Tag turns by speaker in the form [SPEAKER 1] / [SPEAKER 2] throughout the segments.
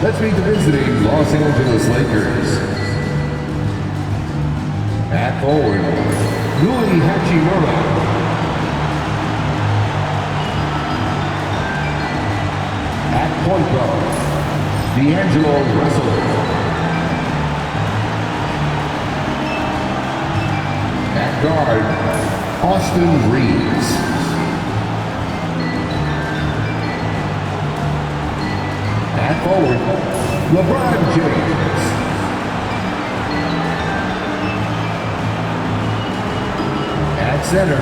[SPEAKER 1] Let's meet the visiting Los Angeles Lakers. At forward, Rui Hachimura. At point guard, D'Angelo Russell. At guard, Austin Reeves. At forward, Lebron James. At center,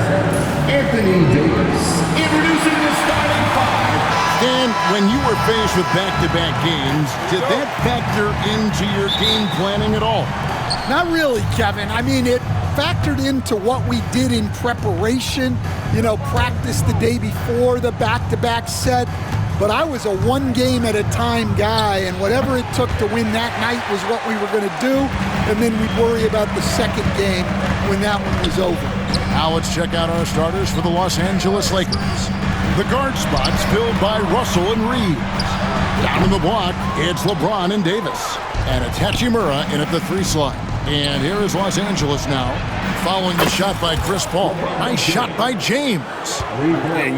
[SPEAKER 1] Anthony Davis. Introducing the starting five.
[SPEAKER 2] Dan, when you were faced with back-to-back games, did that factor into your game planning at all?
[SPEAKER 3] Not really, Kevin. I mean, it factored into what we did in preparation, practice the day before the back-to-back set. But I was a one-game-at-a-time guy, and whatever it took to win that night was what we were going to do, and then we'd worry about the second game when that one was over.
[SPEAKER 2] Now let's check out our starters for the Los Angeles Lakers. The guard spots filled by Russell and Reeves. Down in the block, it's LeBron and Davis. And it's Hachimura in at the 3 slot. And here is Los Angeles now, following the shot by Chris Paul. Nice shot by James.
[SPEAKER 4] And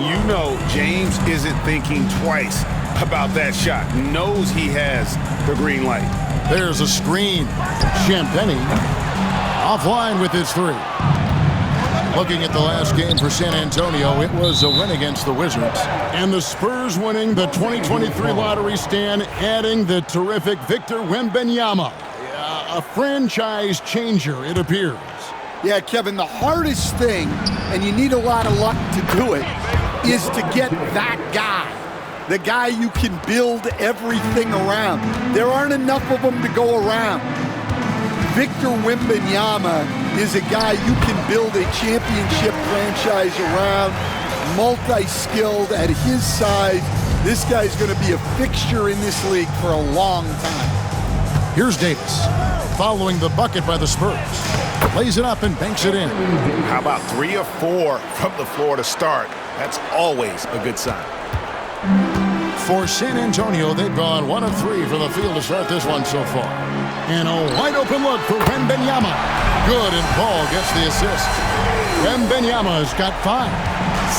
[SPEAKER 4] James isn't thinking twice about that shot. Knows he has the green light.
[SPEAKER 2] There's a screen. Champagnie offline with his 3. Looking at the last game for San Antonio, it was a win against the Wizards. And the Spurs winning the 2023 lottery, Stan, adding the terrific Victor Wembanyama. A franchise changer, it appears.
[SPEAKER 3] Yeah, Kevin, the hardest thing, and you need a lot of luck to do it, is to get that guy. The guy you can build everything around. There aren't enough of them to go around. Victor Wembanyama is a guy you can build a championship franchise around, multi-skilled at his size. This guy's going to be a fixture in this league for a long time.
[SPEAKER 2] Here's Davis, following the bucket by the Spurs. Lays it up and banks it in.
[SPEAKER 4] How about 3 or 4 from the floor to start? That's always a good sign.
[SPEAKER 2] For San Antonio, they've gone 1 of 3 from the field to start this one so far. And a wide open look for Wembanyama. Good, and Paul gets the assist. Wembanyama's got 5.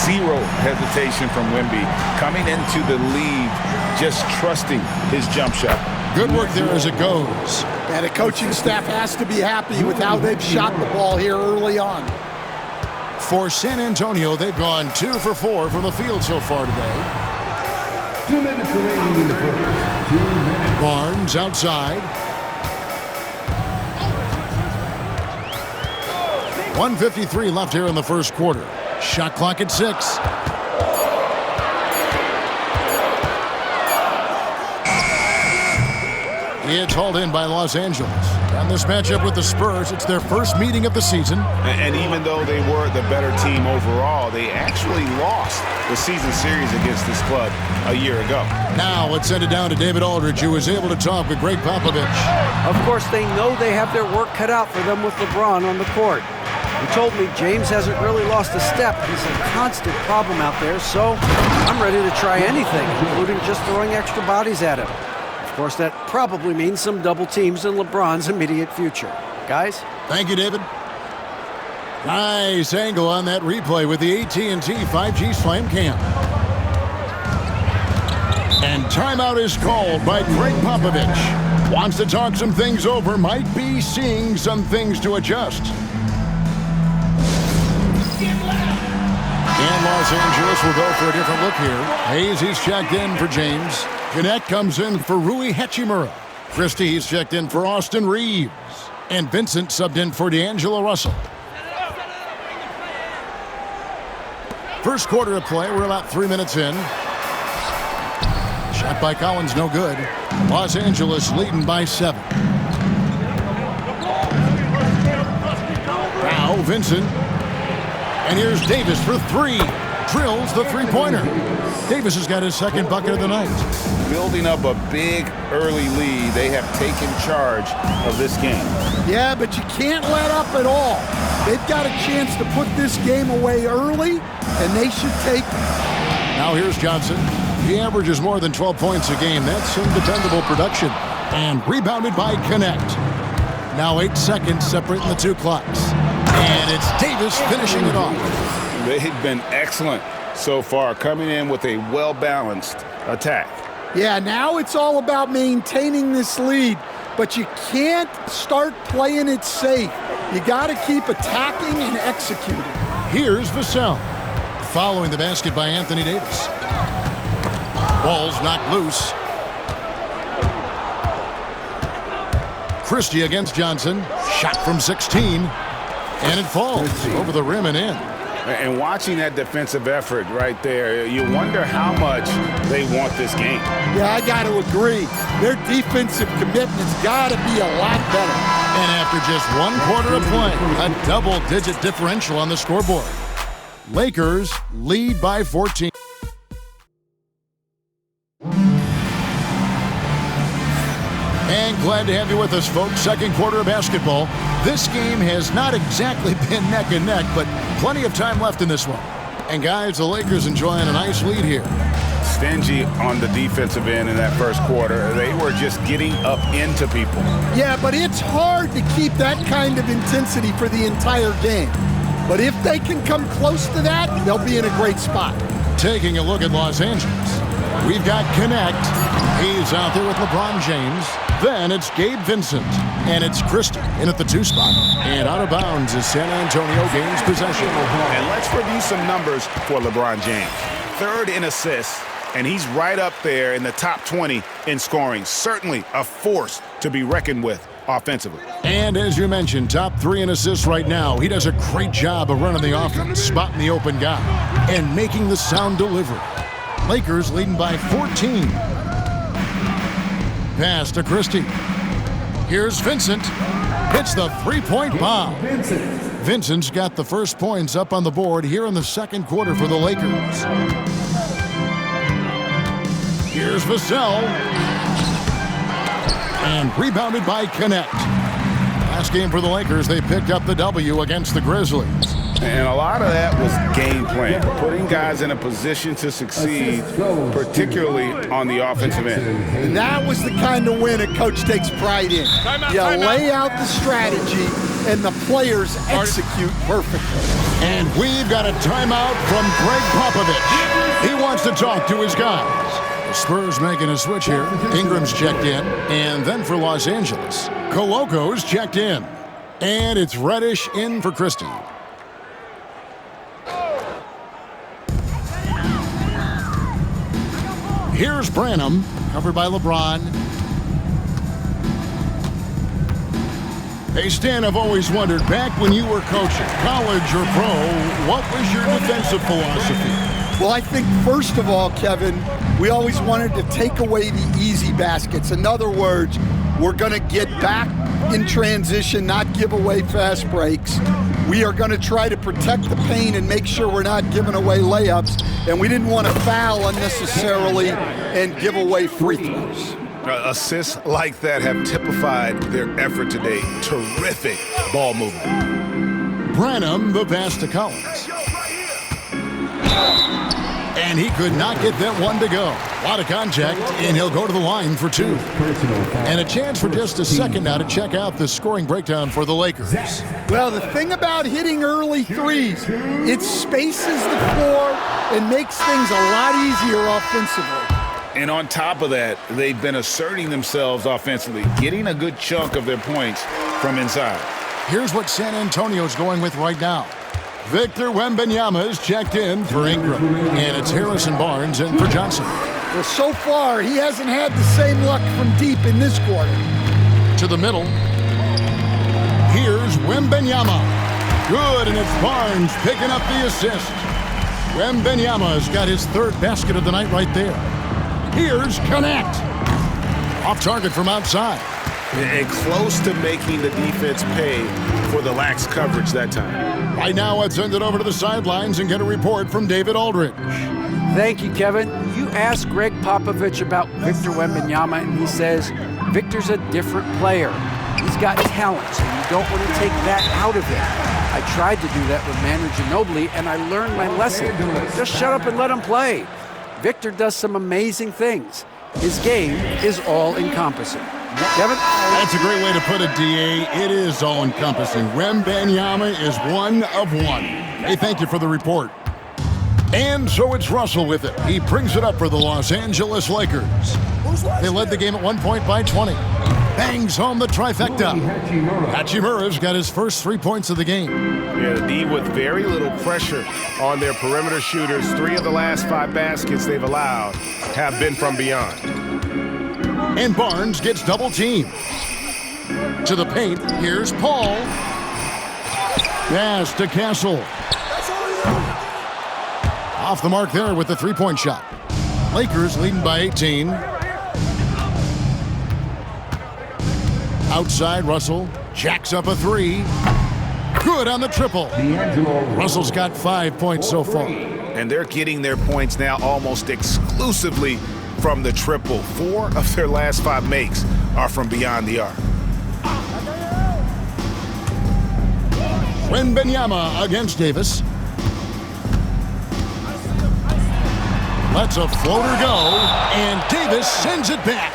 [SPEAKER 4] Zero hesitation from Wemby. Coming into the league, just trusting his jump shot.
[SPEAKER 2] Good work there as it goes.
[SPEAKER 3] And the coaching staff has to be happy with how they've shot the ball here early on.
[SPEAKER 2] For San Antonio, they've gone 2 for 4 from the field so far today.
[SPEAKER 1] 2 minutes remaining in the first. 2 minutes.
[SPEAKER 2] Barnes outside. 1:53 left here in the first quarter. Shot clock at 6. It's hauled in by Los Angeles. And this matchup with the Spurs, it's their first meeting of the season.
[SPEAKER 4] And even though they were the better team overall, they actually lost the season series against this club a year ago.
[SPEAKER 2] Now let's send it down to David Aldridge, who was able to talk with Greg Popovich.
[SPEAKER 5] Of course, they know they have their work cut out for them with LeBron on the court. He told me James hasn't really lost a step. He's a constant problem out there, so I'm ready to try anything, including just throwing extra bodies at him. Of course, that probably means some double teams in LeBron's immediate future. Guys?
[SPEAKER 2] Thank you, David. Nice angle on that replay with the AT&T 5G Slam Cam. And timeout is called by Greg Popovich. Wants to talk some things over, might be seeing some things to adjust. And Los Angeles will go for a different look here. Hayes, he's checked in for James. Gannett comes in for Rui Hachimura. Christie, he's checked in for Austin Reeves. And Vincent subbed in for D'Angelo Russell. First quarter of play, we're about 3 minutes in. Shot by Collins, no good. Los Angeles leading by 7. Now Vincent. And here's Davis for 3. Drills the three-pointer. Davis has got his second bucket of the night.
[SPEAKER 4] Building up a big early lead. They have taken charge of this game.
[SPEAKER 3] Yeah, but you can't let up at all. They've got a chance to put this game away early, and they should take it.
[SPEAKER 2] Now here's Johnson. He averages more than 12 points a game. That's some dependable production. And rebounded by Connect. Now 8 seconds separating the two clocks. And it's Davis finishing it off.
[SPEAKER 4] They've been excellent so far, coming in with a well-balanced attack.
[SPEAKER 3] Yeah, now it's all about maintaining this lead, but you can't start playing it safe. You got to keep attacking and executing.
[SPEAKER 2] Here's Vassell. Following the basket by Anthony Davis. Ball's knocked loose. Christie against Johnson. Shot from 16. And it falls over the rim and in.
[SPEAKER 4] And watching that defensive effort right there, you wonder how much they want this game.
[SPEAKER 3] Yeah, I got to agree. Their defensive commitment's got to be a lot better.
[SPEAKER 2] And after just 1 quarter of play, a double-digit differential on the scoreboard. Lakers lead by 14. And glad to have you with us, folks. Second quarter of basketball. This game has not exactly been neck and neck, but plenty of time left in this one. And guys, the Lakers enjoying a nice lead here.
[SPEAKER 4] Stingy on the defensive end in that first quarter. They were just getting up into people.
[SPEAKER 3] Yeah, but it's hard to keep that kind of intensity for the entire game. But if they can come close to that, they'll be in a great spot.
[SPEAKER 2] Taking a look at Los Angeles. We've got Connect. He's out there with LeBron James. Then it's Gabe Vincent. And it's Christie in at the 2 spot. And out of bounds as San Antonio gains possession.
[SPEAKER 4] And let's review some numbers for LeBron James. 3rd in assists, and he's right up there in the top 20 in scoring. Certainly a force to be reckoned with offensively.
[SPEAKER 2] And as you mentioned, top 3 in assists right now. He does a great job of running the offense, spotting the open guy, and making the sound delivery. Lakers leading by 14. Pass to Christie. Here's Vincent. Hits the 3-point bomb. Vincent's got the first points up on the board here in the second quarter for the Lakers. Here's Vassell. And rebounded by Connect. Last game for the Lakers, they picked up the W against the Grizzlies.
[SPEAKER 4] And a lot of that was game plan, putting guys in a position to succeed, particularly on the offensive end.
[SPEAKER 3] And that was the kind of win a coach takes pride in. You lay out the strategy, and the players execute perfectly.
[SPEAKER 2] And we've got a timeout from Greg Popovich. He wants to talk to his guys. The Spurs making a switch here. Ingram's checked in. And then for Los Angeles, Coloco's checked in. And it's Reddish in for Christie. Here's Branham, covered by LeBron. Hey, Stan, I've always wondered, back when you were coaching, college or pro, what was your defensive philosophy?
[SPEAKER 3] Well, I think, first of all, Kevin, we always wanted to take away the easy baskets. In other words, we're going to get back in transition, not give away fast breaks. We are going to try to protect the paint and make sure we're not giving away layups. And we didn't want to foul unnecessarily and give away free throws.
[SPEAKER 4] Assists like that have typified their effort today. Terrific ball movement.
[SPEAKER 2] Branham, the pass to Collins. And he could not get that one to go. A lot of contact, and he'll go to the line for 2. And a chance for just a second now to check out the scoring breakdown for the Lakers.
[SPEAKER 3] Well, the thing about hitting early threes, it spaces the floor and makes things a lot easier offensively.
[SPEAKER 4] And on top of that, they've been asserting themselves offensively, getting a good chunk of their points from inside.
[SPEAKER 2] Here's what San Antonio's going with right now. Victor Wembanyama is checked in for Ingram. And it's Harrison Barnes in for Johnson.
[SPEAKER 3] Well, so far, he hasn't had the same luck from deep in this quarter.
[SPEAKER 2] To the middle. Here's Wembanyama. Good, and it's Barnes picking up the assist. Wembanyama's got his 3rd basket of the night right there. Here's Connect. Off target from outside.
[SPEAKER 4] And close to making the defense pay for the lax coverage that time.
[SPEAKER 2] Right now, let's send it over to the sidelines and get a report from David Aldridge.
[SPEAKER 5] Thank you, Kevin. You asked Greg Popovich about Victor Wembanyama, and he says Victor's a different player. He's got talent, so you don't want to take that out of him. I tried to do that with Manu Ginobili, and I learned my lesson. Just shut up and let him play. Victor does some amazing things. His game is all-encompassing. Kevin?
[SPEAKER 2] That's a great way to put it, D.A. It is all-encompassing. Wembanyama is one of one. Hey, thank you for the report. And so it's Russell with it. He brings it up for the Los Angeles Lakers. They led the game at 1 point by 20. Bangs home the trifecta. Hachimura's got his first 3 points of the game.
[SPEAKER 4] Yeah, the D with very little pressure on their perimeter shooters. 3 of the last 5 baskets they've allowed have been from beyond.
[SPEAKER 2] And Barnes gets double teamed. To the paint, here's Paul. Pass to Castle. Off the mark there with the 3-point shot. Lakers leading by 18. Outside, Russell jacks up a 3. Good on the triple. Russell's got 5 points so far.
[SPEAKER 4] And they're getting their points now almost exclusively from the triple. 4 of their last 5 makes are from beyond the arc.
[SPEAKER 2] Wembanyama against Davis. Lets a floater go, and Davis sends it back.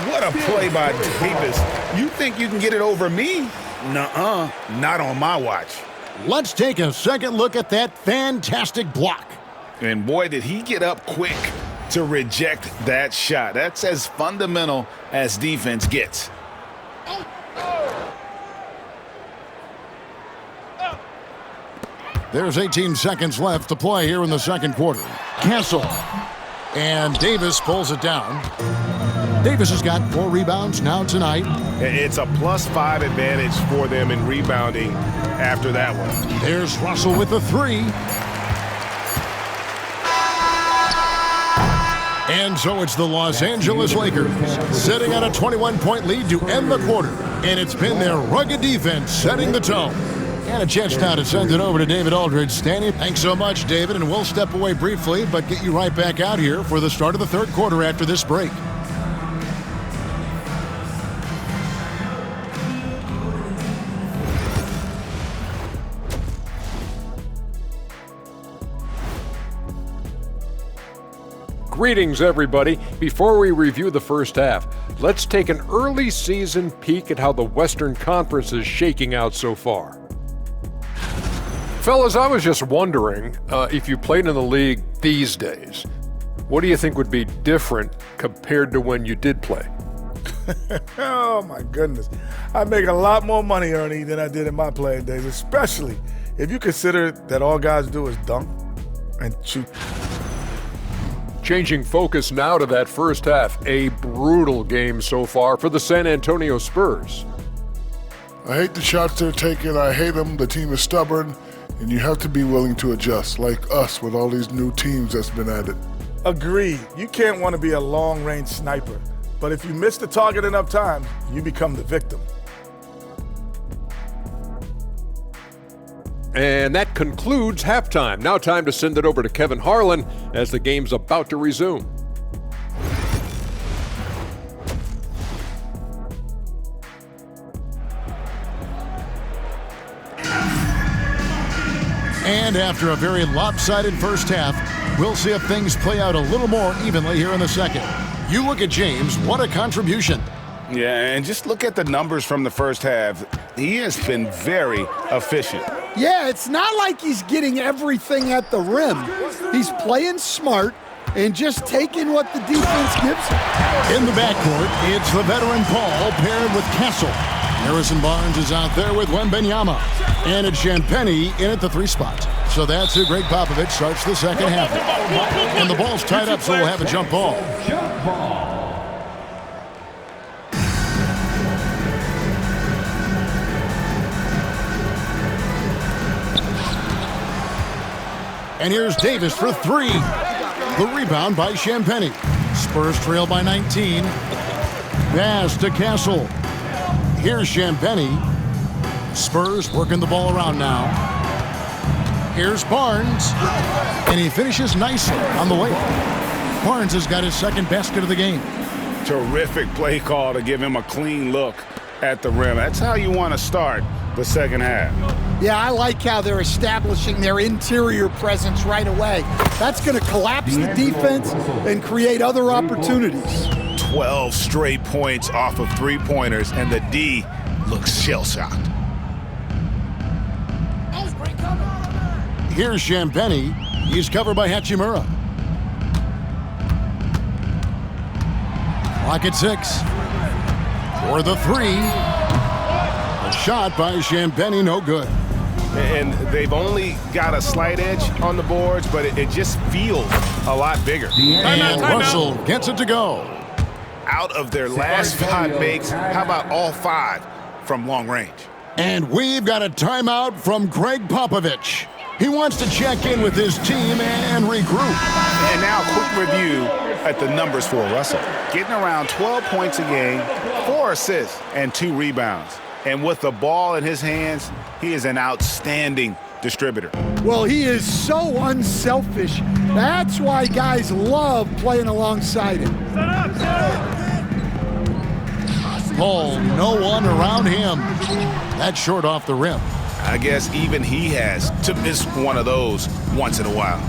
[SPEAKER 4] What a play by Davis. You think you can get it over me? Nuh-uh, not on my watch.
[SPEAKER 2] Let's take a second look at that fantastic block.
[SPEAKER 4] And boy, did he get up quick to reject that shot. That's as fundamental as defense gets.
[SPEAKER 2] There's 18 seconds left to play here in the second quarter. Castle. And Davis pulls it down. Davis has got 4 rebounds now tonight.
[SPEAKER 4] It's a +5 advantage for them in rebounding after that one.
[SPEAKER 2] There's Russell with the 3. And so it's the Los Angeles Lakers sitting on a 21-point lead to end the quarter. And it's been their rugged defense setting the tone. And a chance now to send it over to David Aldridge. Standing. Thanks so much, David. And we'll step away briefly, but get you right back out here for the start of the third quarter after this break.
[SPEAKER 6] Greetings, everybody. Before we review the first half, let's take an early season peek at how the Western Conference is shaking out so far. Fellas, I was just wondering if you played in the league these days, what do you think would be different compared to when you did play?
[SPEAKER 7] Oh, my goodness. I make a lot more money, Ernie, than I did in my playing days, especially if you consider that all guys do is dunk and shoot.
[SPEAKER 6] Changing focus now to that first half, a brutal game so far for the San Antonio Spurs.
[SPEAKER 8] I hate the shots they're taking. I hate them. The team is stubborn, and you have to be willing to adjust, like us with all these new teams that's been added.
[SPEAKER 7] Agreed. You can't want to be a long-range sniper, but if you miss the target enough times, you become the victim.
[SPEAKER 6] And that concludes halftime. Now time to send it over to Kevin Harlan as the game's about to resume.
[SPEAKER 2] And after a very lopsided first half, we'll see if things play out a little more evenly here in the second. You look at James, what a contribution.
[SPEAKER 4] Yeah, and just look at the numbers from the first half. He has been very efficient.
[SPEAKER 3] Yeah, it's not like he's getting everything at the rim. He's playing smart and just taking what the defense gives him.
[SPEAKER 2] In the backcourt, it's the veteran Paul paired with Castle. Harrison Barnes is out there with Wembanyama. And it's Champagnie in at the 3 spot. So that's who Greg Popovich starts the second half. And the ball's tied up, so we'll have a jump ball. And here's Davis for 3. The rebound by Champagnie. Spurs trail by 19. Pass to Castle. Here's Champagnie. Spurs working the ball around now. Here's Barnes. And he finishes nicely on the way. Barnes has got his second basket of the game.
[SPEAKER 4] Terrific play call to give him a clean look at the rim. That's how you want to start the second half.
[SPEAKER 3] Yeah, I like how they're establishing their interior presence right away. That's going to collapse the defense and create other opportunities.
[SPEAKER 4] 12 straight points off of three-pointers, and the D looks shell-shocked.
[SPEAKER 2] Here's Champagny. He's covered by Hachimura. Clock at 6. For the three. A shot by Champagny, no good.
[SPEAKER 4] And they've only got a slight edge on the boards, but it just feels a lot bigger.
[SPEAKER 2] And Russell gets it to go.
[SPEAKER 4] Out of their last 5 makes, how about all 5 from long range?
[SPEAKER 2] And we've got a timeout from Greg Popovich. He wants to check in with his team and regroup.
[SPEAKER 4] And now a quick review at the numbers for Russell. Getting around 12 points a game, 4 assists, and 2 rebounds. And with the ball in his hands, he is an outstanding distributor.
[SPEAKER 3] Well, he is so unselfish. That's why guys love playing alongside him.
[SPEAKER 2] Paul, no one around him. That's short off the rim.
[SPEAKER 4] I guess even he has to miss one of those once in a while.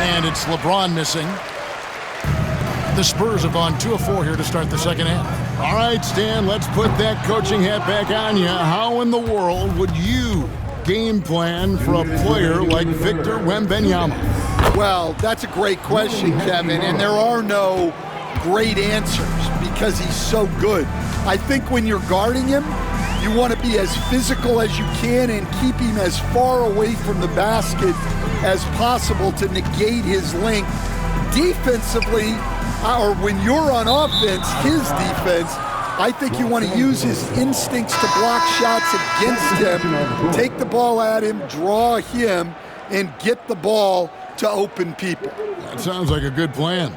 [SPEAKER 2] And it's LeBron missing. The Spurs have gone 2 of 4 here to start the second half. All right, Stan, let's put that coaching hat back on you. How in the world would you game plan for a player like Victor Wembanyama?
[SPEAKER 3] Well, that's a great question, Kevin, and there are no great answers because he's so good. I think when you're guarding him, you want to be as physical as you can and keep him as far away from the basket as possible to negate his length. Defensively, or when you're on offense, his defense, I think you want to use his instincts to block shots against him, take the ball at him, draw him, and get the ball to open people.
[SPEAKER 2] That sounds like a good plan.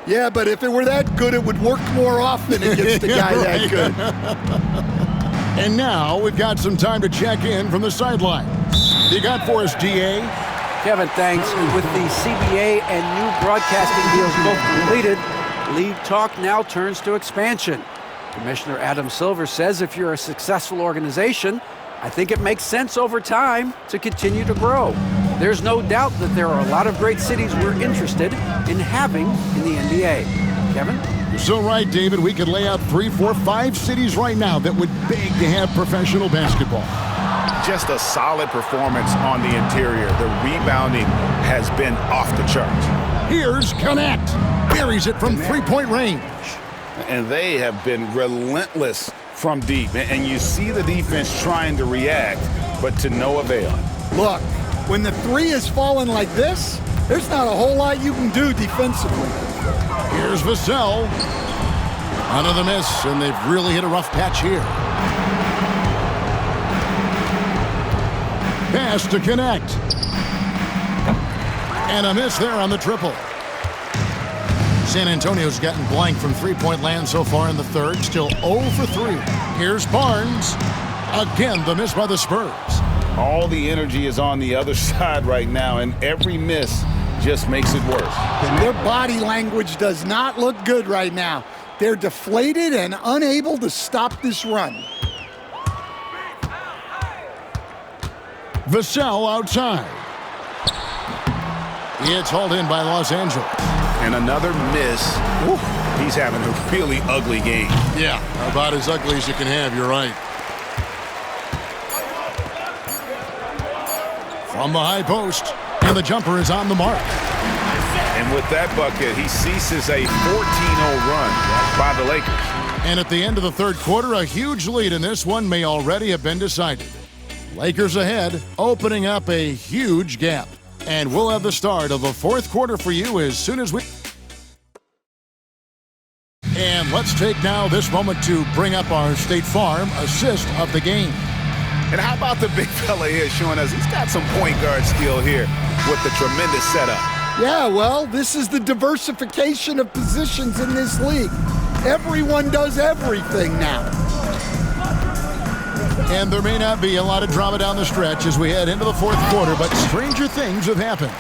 [SPEAKER 3] Yeah, but if it were that good, it would work more often against a guy that good.
[SPEAKER 2] And now we've got some time to check in from the sideline. You got for us, DA?
[SPEAKER 5] Kevin, thanks. With the CBA and new broadcasting deals both completed, league talk now turns to expansion. Commissioner Adam Silver says if you're a successful organization, I think it makes sense over time to continue to grow. There's no doubt that there are a lot of great cities we're interested in having in the NBA. Kevin?
[SPEAKER 2] You're so right, David. We could lay out 3, 4, 5 cities right now that would beg to have professional basketball.
[SPEAKER 4] Just a solid performance on the interior. The rebounding has been off the charts.
[SPEAKER 2] Here's Connect. Buries it from three-point range.
[SPEAKER 4] And they have been relentless from deep. And you see the defense trying to react, but to no avail.
[SPEAKER 3] Look, when the three is falling like this, there's not a whole lot you can do defensively.
[SPEAKER 2] Here's Vassell. Another miss, and they've really hit a rough patch here. Pass to Connect. And a miss there on the triple. San Antonio's gotten blank from three-point land so far in the third. Still 0 for 3. Here's Barnes. Again, the miss by the Spurs.
[SPEAKER 4] All the energy is on the other side right now, and every miss just makes it worse.
[SPEAKER 3] Their body language does not look good right now. They're deflated and unable to stop this run.
[SPEAKER 2] Vassell outside. It's hauled in by Los Angeles.
[SPEAKER 4] And another miss. Woo. He's having a really ugly game.
[SPEAKER 2] Yeah, about as ugly as you can have, you're right. From the high post, and the jumper is on the mark.
[SPEAKER 4] And with that bucket, he ceases a 14-0 run by the Lakers.
[SPEAKER 2] And at the end of the third quarter, a huge lead in this one may already have been decided. Lakers ahead, opening up a huge gap. And we'll have the start of the fourth quarter for you as soon as we... And let's take now this moment to bring up our State Farm assist of the game.
[SPEAKER 4] And how about the big fella here showing us he's got some point guard skill here with the tremendous setup.
[SPEAKER 3] Yeah, well, this is the diversification of positions in this league. Everyone does everything now.
[SPEAKER 2] And there may not be a lot of drama down the stretch as we head into the fourth quarter, but stranger things have happened.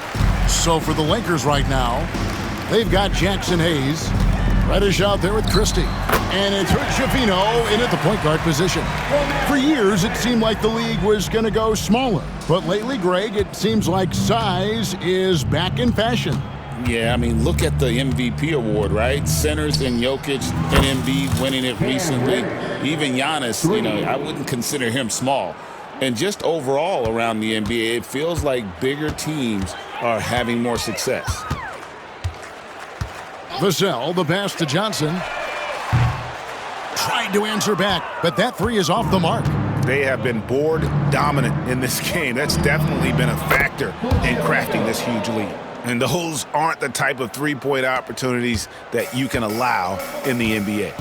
[SPEAKER 2] So for the Lakers right now, they've got Jackson Hayes. Reddish out there with Christie. And it's Schifino in at the point guard position. For years, it seemed like the league was going to go smaller. But lately, Greg, it seems like size is back in fashion.
[SPEAKER 9] Yeah, I mean, look at the MVP award, right? Centers and Jokic and Embiid winning it recently. Even Giannis, I wouldn't consider him small. And just overall around the NBA, it feels like bigger teams are having more success.
[SPEAKER 2] Vassell, the pass to Johnson. Tried to answer back, but that three is off the mark.
[SPEAKER 4] They have been board dominant in this game. That's definitely been a factor in crafting this huge lead. And those aren't the type of three-point opportunities that you can allow in the NBA.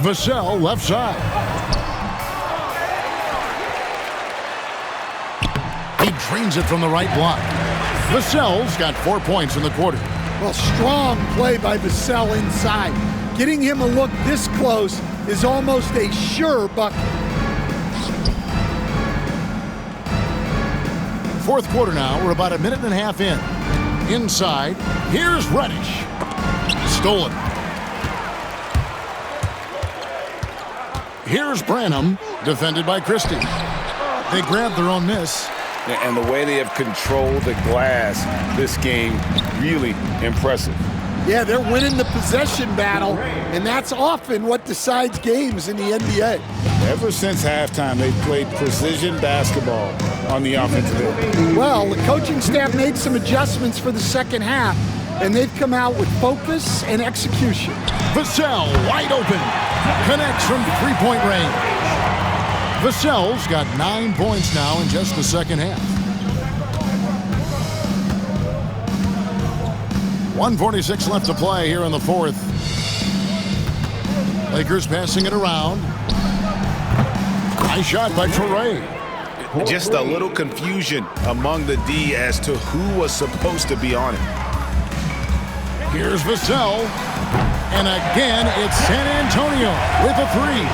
[SPEAKER 2] Vassell, left side. He drains it from the right block. Vassell's got 4 points in the quarter.
[SPEAKER 3] Well, strong play by Vassell inside. Getting him a look this close is almost a sure bucket.
[SPEAKER 2] Fourth quarter now. We're about a minute and a half in. Inside, here's Reddish. Stolen. Here's Branham, defended by Christie. They grabbed their own miss.
[SPEAKER 4] And the way they have controlled the glass this game, really impressive.
[SPEAKER 3] Yeah, they're winning the possession battle, and that's often what decides games in the NBA.
[SPEAKER 9] Ever since halftime, they've played precision basketball on the offensive end.
[SPEAKER 3] Well, the coaching staff made some adjustments for the second half, and they've come out with focus and execution.
[SPEAKER 2] Vassell, wide open. Connects from three-point range. Vassell's got 9 points now in just the second half. 1:46 left to play here in the fourth. Lakers passing it around. Nice shot by Toure.
[SPEAKER 4] Just a little confusion among the D as to who was supposed to be on it.
[SPEAKER 2] Here's Vassell. And again, it's San Antonio with a three.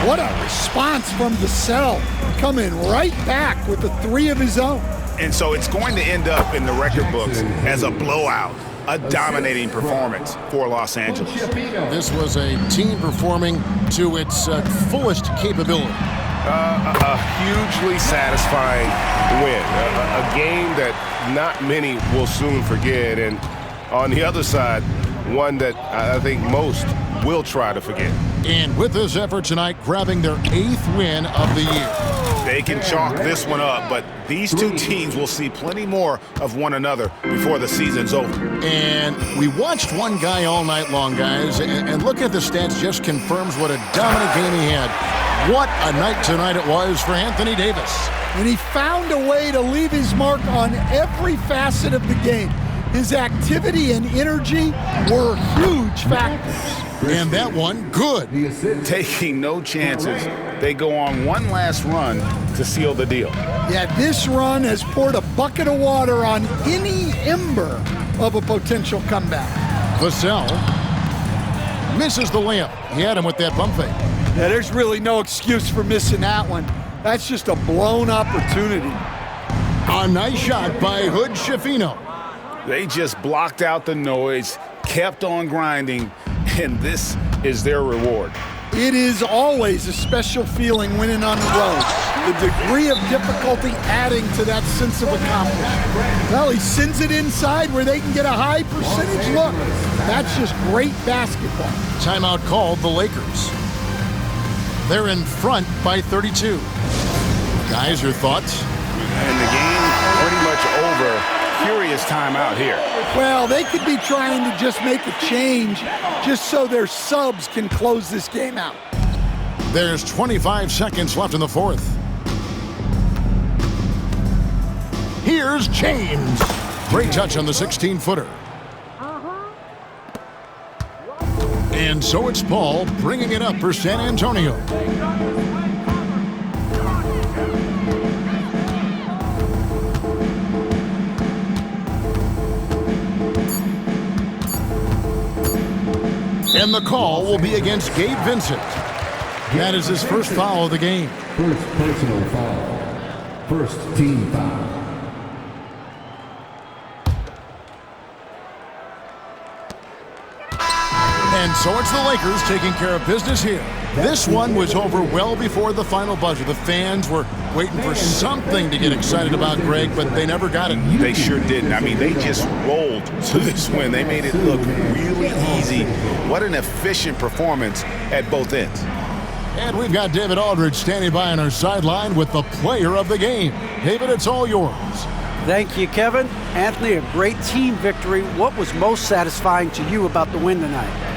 [SPEAKER 3] What a response from Vassell, coming right back with a three of his own.
[SPEAKER 4] And so it's going to end up in the record books as a blowout, a dominating performance for Los Angeles.
[SPEAKER 2] This was a team performing to its fullest capability.
[SPEAKER 10] A hugely satisfying win, a game that not many will soon forget, and on the other side, one that I think most will try to forget.
[SPEAKER 2] And with this effort tonight, grabbing their 8th win of the year.
[SPEAKER 4] They can chalk this one up, but these two teams will see plenty more of one another before the season's over.
[SPEAKER 2] And we watched one guy all night long, guys, and look at the stats, just confirms what a dominant game he had. What a night tonight it was for Anthony Davis.
[SPEAKER 3] And he found a way to leave his mark on every facet of the game. His activity and energy were huge factors.
[SPEAKER 2] And that one, good.
[SPEAKER 4] Taking no chances, they go on one last run to seal the deal.
[SPEAKER 3] Yeah, this run has poured a bucket of water on any ember of a potential comeback.
[SPEAKER 2] Vassell misses the layup. He had him with that bump fake.
[SPEAKER 3] Yeah, there's really no excuse for missing that one. That's just a blown opportunity.
[SPEAKER 2] A nice shot by Hood Schifino.
[SPEAKER 4] They just blocked out the noise, kept on grinding, and this is their reward.
[SPEAKER 3] It is always a special feeling winning on the road. The degree of difficulty adding to that sense of accomplishment. Well, he sends it inside where they can get a high percentage look. That's just great basketball.
[SPEAKER 2] Timeout called the Lakers. They're in front by 32. Guys, your thoughts?
[SPEAKER 4] And the game pretty much over. Curious timeout here.
[SPEAKER 3] Well, they could be trying to just make a change just so their subs can close this game out.
[SPEAKER 2] There's 25 seconds left in the fourth. Here's James. Great touch on the 16-footer. And so it's Paul bringing it up for San Antonio. And the call will be against Gabe Vincent. That is his first foul of the game.
[SPEAKER 1] First personal foul. First team foul.
[SPEAKER 2] And so it's the Lakers taking care of business here. This one was over well before the final buzzer. The fans were waiting for something to get excited about, Greg, but they never got it.
[SPEAKER 4] They sure didn't. I mean, they just rolled to this win. They made it look really easy. What an efficient performance at both ends.
[SPEAKER 2] And we've got David Aldridge standing by on our sideline with the player of the game. David, it's all yours.
[SPEAKER 5] Thank you, Kevin. Anthony, a great team victory. What was most satisfying to you about the win tonight?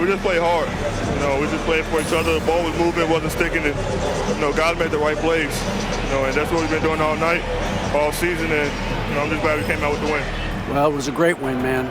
[SPEAKER 11] We just played hard. We just played for each other. The ball was moving, wasn't sticking. And, guys made the right plays. And that's what we've been doing all night, all season. And, I'm just glad we came out with the win.
[SPEAKER 5] Well, it was a great win, man.